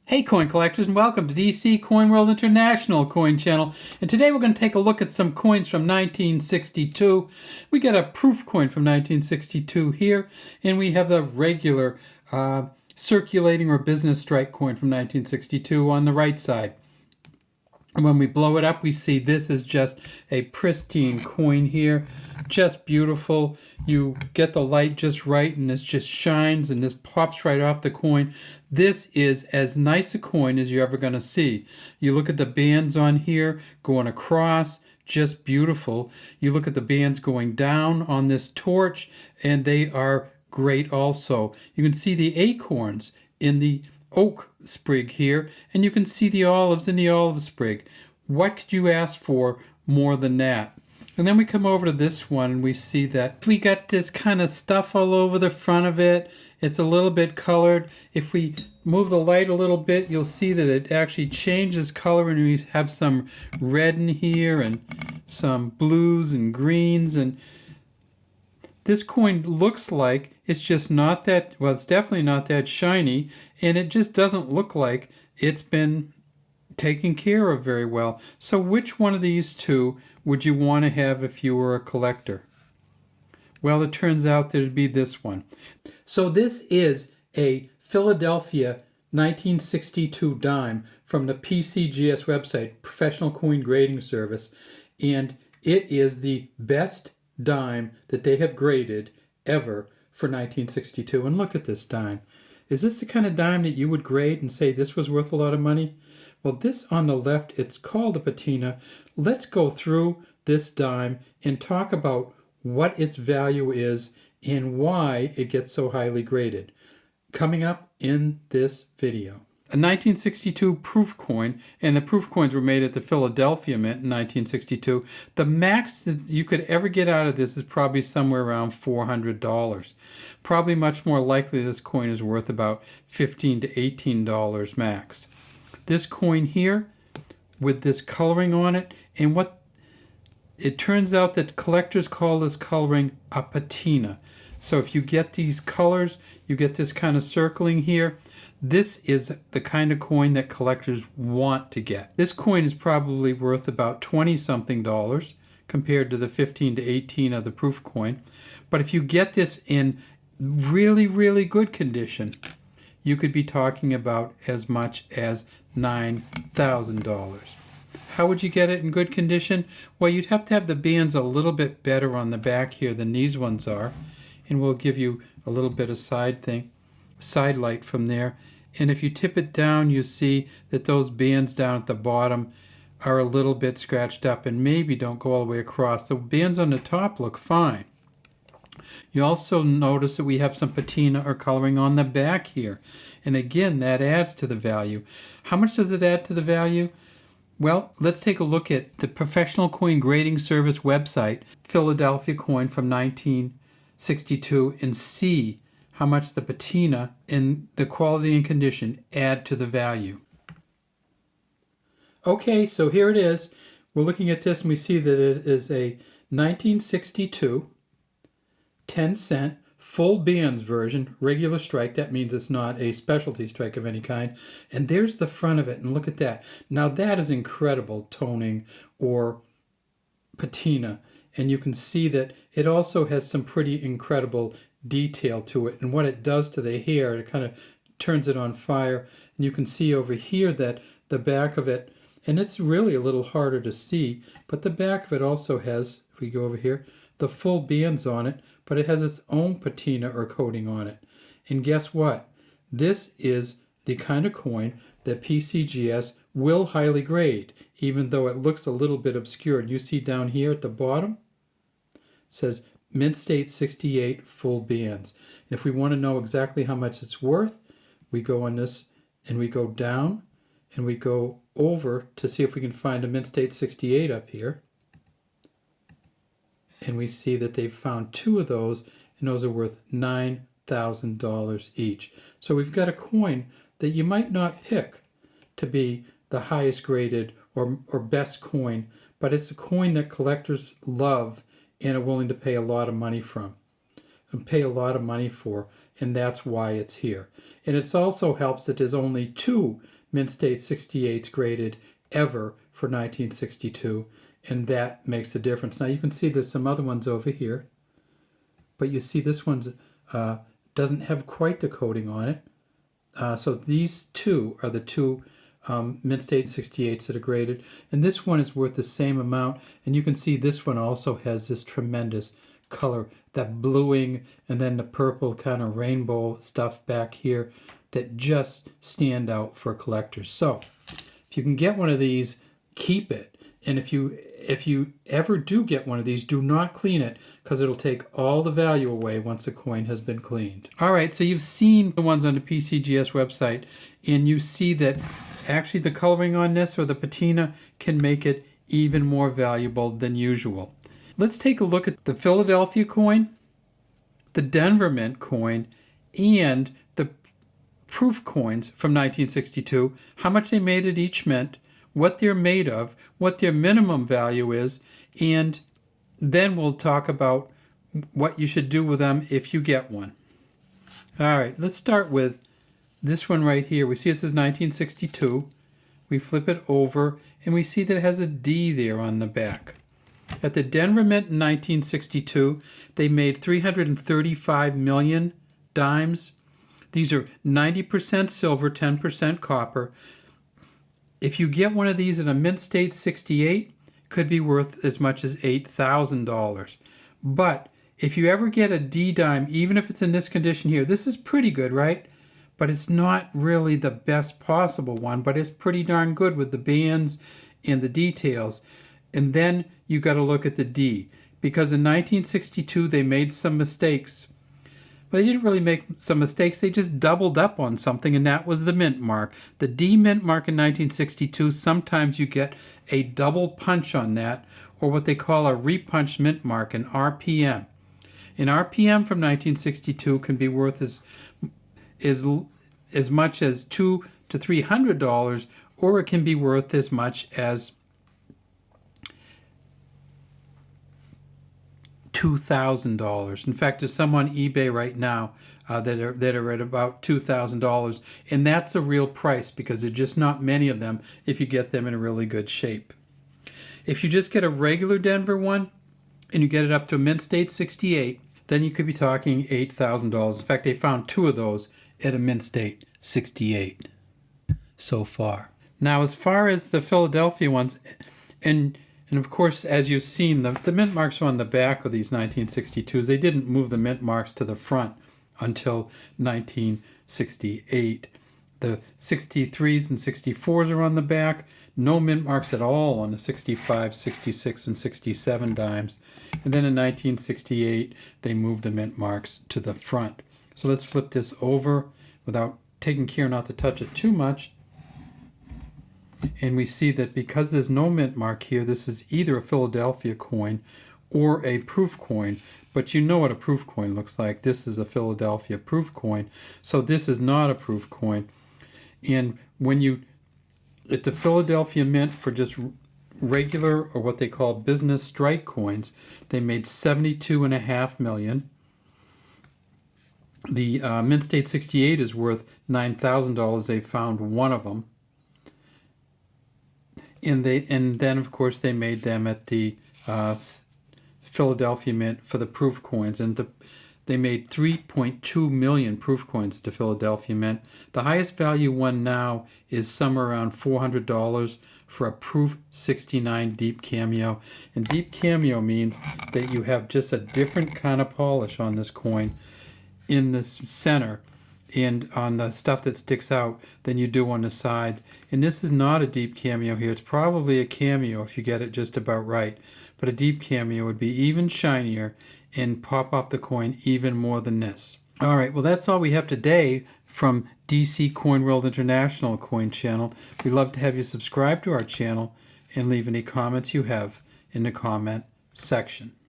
Hey coin collectors, and welcome to DC Coin World International Coin Channel. And today we're going to take a look at some coins from 1962. We got a proof coin from 1962 here, and we have the regular circulating or business strike coin from 1962 on the right side. And when we blow it up, we see this is just a pristine coin here. Just beautiful. You get the light just right and this just shines and this pops right off the coin. This is as nice a coin as you're ever going to see. You look at the bands on here going across, just beautiful. You look at the bands going down on this torch and they are great also. You can see the acorns in the oak sprig here, and you can see the olives in the olive sprig. What could you ask for more than that? And then we come over to this one and we see that we got this kind of stuff all over the front of it. It's a little bit colored. If we move the light a little bit, you'll see that it actually changes color, and we have some red in here and some blues and greens, and this coin looks like it's just not that, well, it's definitely not that shiny, and it just doesn't look like it's been taken care of very well. So which one of these two would you want to have if you were a collector? Well, it turns out that it'd be this one. So this is a Philadelphia 1962 dime from the PCGS website, Professional Coin Grading Service, and it is the best dime that they have graded ever for 1962. And look at this dime. Is this the kind of dime that you would grade and say this was worth a lot of money? Well, this on the left, it's called a patina. Let's go through this dime and talk about what its value is and why it gets so highly graded. Coming up in this video. A 1962 proof coin, and the proof coins were made at the Philadelphia Mint in 1962. The max that you could ever get out of this is probably somewhere around $400. Probably much more likely this coin is worth about $15 to $18 max. This coin here, with this coloring on it, and what it turns out that collectors call this coloring a patina. So if you get these colors, you get this kind of circling here. This is the kind of coin that collectors want to get. This coin is probably worth about 20-something dollars compared to the 15 to 18 of the proof coin. But if you get this in really, really good condition, you could be talking about as much as $9,000. How would you get it in good condition? Well, you'd have to have the bands a little bit better on the back here than these ones are. And we'll give you a little bit of side light from there. And if you tip it down, you see that those bands down at the bottom are a little bit scratched up and maybe don't go all the way across. The bands on the top look fine. You also notice that we have some patina or coloring on the back here. And again, that adds to the value. How much does it add to the value? Well, let's take a look at the Professional Coin Grading Service website, Philadelphia coin from 1962, and see how much the patina and the quality and condition add to the value. Okay, so here it is. We're looking at this and we see that it is a 1962 10-cent full bands version, regular strike. That means it's not a specialty strike of any kind. And there's the front of it, and look at that. Now that is incredible toning or patina. And you can see that it also has some pretty incredible detail to it, and what it does to the hair, it kind of turns it on fire. And you can see over here that the back of it, and it's really a little harder to see, but the back of it also has, if we go over here, the full bands on it, but it has its own patina or coating on it. And guess what? This is the kind of coin that PCGS will highly grade, even though it looks a little bit obscured. You see down here at the bottom, it says Mint State 68 full bands. And if we want to know exactly how much it's worth, we go on this and we go down and we go over to see if we can find a Mint State 68 up here. And we see that they've found two of those, and those are worth $9,000 each. So we've got a coin that you might not pick to be the highest graded or best coin, but it's a coin that collectors love and are willing to pay a lot of money for, and that's why it's here. And it also helps that there's only two mint state 68s graded ever for 1962, and that makes a difference. Now you can see there's some other ones over here, but you see this one's doesn't have quite the coating on it. So these two are the two mint state 68s that are graded, and this one is worth the same amount. And you can see this one also has this tremendous color, that bluing and then the purple kind of rainbow stuff back here that just stand out for collectors. So if you can get one of these, keep it. And if you ever do get one of these, do not clean it, because it'll take all the value away once the coin has been cleaned. All right, so you've seen the ones on the PCGS website, and you see that actually the coloring on this, or the patina, can make it even more valuable than usual. Let's take a look at the Philadelphia coin, the Denver Mint coin, and the proof coins from 1962, how much they made at each mint, what they're made of, what their minimum value is, and then we'll talk about what you should do with them if you get one. All right, let's start with this one right here. We see it says 1962. We flip it over, and we see that it has a D there on the back. At the Denver Mint in 1962, they made 335 million dimes. These are 90% silver, 10% copper. If you get one of these in a mint state 68, it could be worth as much as $8,000. But if you ever get a D dime, even if it's in this condition here, this is pretty good, right? But it's not really the best possible one, but it's pretty darn good with the bands and the details. And then you got to look at the D, because in 1962 they made some mistakes. But they didn't really make some mistakes, they just doubled up on something, and that was the mint mark. The D mint mark in 1962, sometimes you get a double punch on that, or what they call a repunch mint mark, an RPM. An RPM from 1962 can be worth as much as $200 to $300, or it can be worth as much as $2,000. In fact, there's some on eBay right now that are at about $2,000, and that's a real price, because there's just not many of them if you get them in a really good shape. If you just get a regular Denver one and you get it up to a mint state 68, then you could be talking $8,000. In fact, they found two of those at a mint state 68 so far. Now, as far as the Philadelphia ones, and of course, as you've seen, the mint marks are on the back of these 1962s. They didn't move the mint marks to the front until 1968. The 63s and 64s are on the back. No mint marks at all on the 65, 66, and 67 dimes. And then in 1968, they moved the mint marks to the front. So let's flip this over without taking care not to touch it too much. And we see that because there's no mint mark here, this is either a Philadelphia coin or a proof coin. But you know what a proof coin looks like. This is a Philadelphia proof coin. So this is not a proof coin. And when you, at the Philadelphia Mint, for just regular, or what they call business strike coins, they made $72.5 million. The mint state 68 is worth $9,000. They found one of them. And then of course they made them at the Philadelphia Mint for the proof coins, and they made 3.2 million proof coins to Philadelphia Mint. The highest value one now is somewhere around $400 for a proof 69 deep cameo. And deep cameo means that you have just a different kind of polish on this coin in the center and on the stuff that sticks out than you do on the sides. And this is not a deep cameo here. It's probably a cameo if you get it just about right. But a deep cameo would be even shinier and pop off the coin even more than this. All right, well, that's all we have today from DC Coin World International Coin Channel. We'd love to have you subscribe to our channel and leave any comments you have in the comment section.